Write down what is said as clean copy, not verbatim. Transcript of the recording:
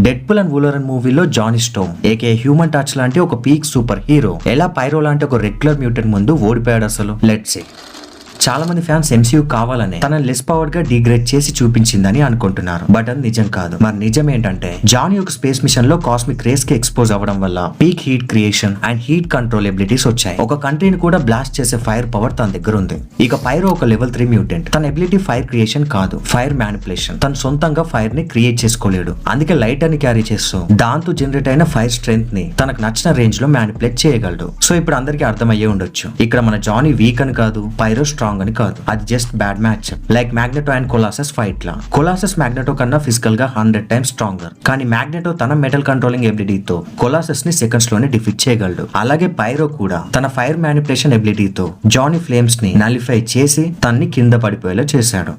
Deadpool and Wolverine మూవీలో Johnny Storm aka human torch లాంటి ఒక పీక్ సూపర్ హీరో ఎలా పైరో లాంటి ఒక రెగ్యులర్ మ్యూటెంట్ ముందు ఓడిపోయాడు అసలు. Let's see. చాలా మంది ఫ్యాన్స్ ఎంసీయూ కావాలని తన లెస్ పవర్డ్ గా డిగ్రేడ్ చేసి చూపించిందని అనుకుంటున్నారు. బట్ అది నిజం కాదు. మరి నిజం ఏంటంటే జానీ ఒక స్పేస్ మిషన్ లో కాస్మిక్ రేస్ కి ఎక్స్పోజ్ అవ్వడం వల్ల peak heat creation and heat control abilities వచ్చాయి. ఒక కంట్రీని కూడా బ్లాస్ట్ చేసే ఫైర్ పవర్ తన దగ్గర ఉంది. ఇక పైరో ఒక లెవెల్ 3 మ్యూటెంట్. తన ఎబిలిటీ ఫైర్ క్రియేషన్ కాదు, ఫైర్ మ్యానిపులేషన్. తను సొంతంగా ఫైర్ ని క్రియేట్ చేసుకోలేడు. అందుకే లైట్ అని క్యారీ చేస్తూ దాంతో జనరేట్ అయిన ఫైర్ స్ట్రెంత్ ని తనకు నచ్చిన రేంజ్ లో మ్యానిపులేట్ చేయగలడు. సో ఇప్పుడు అందరికీ అర్థమయ్యే ఉండొచ్చు, ఇక్కడ మన జానీ వీక్ అని కాదు, పైరో స్ట్రాంగ్ అని కాదు. అది just bad match. Like Magneto and Colossus fight లా. కొలాసస్ మ్యాగ్నెటో కన్నా ఫిజికల్ గా 100 టైమ్స్ స్ట్రాంగర్. కానీ మ్యాగ్నెటో తన మెటల్ కంట్రోలింగ్ ఎబిలిటీతో కొలాసస్ ని సెకండ్స్ లోనే డిఫీట్ చేయగలడు. అలాగే పైరో కూడా తన ఫైర్ మ్యానిపులేషన్ ఎబిలిటీతో జానీ ఫ్లేమ్స్ ని నలిఫై చేసి తన్ని కింద పడిపోయేలా చేశాడు.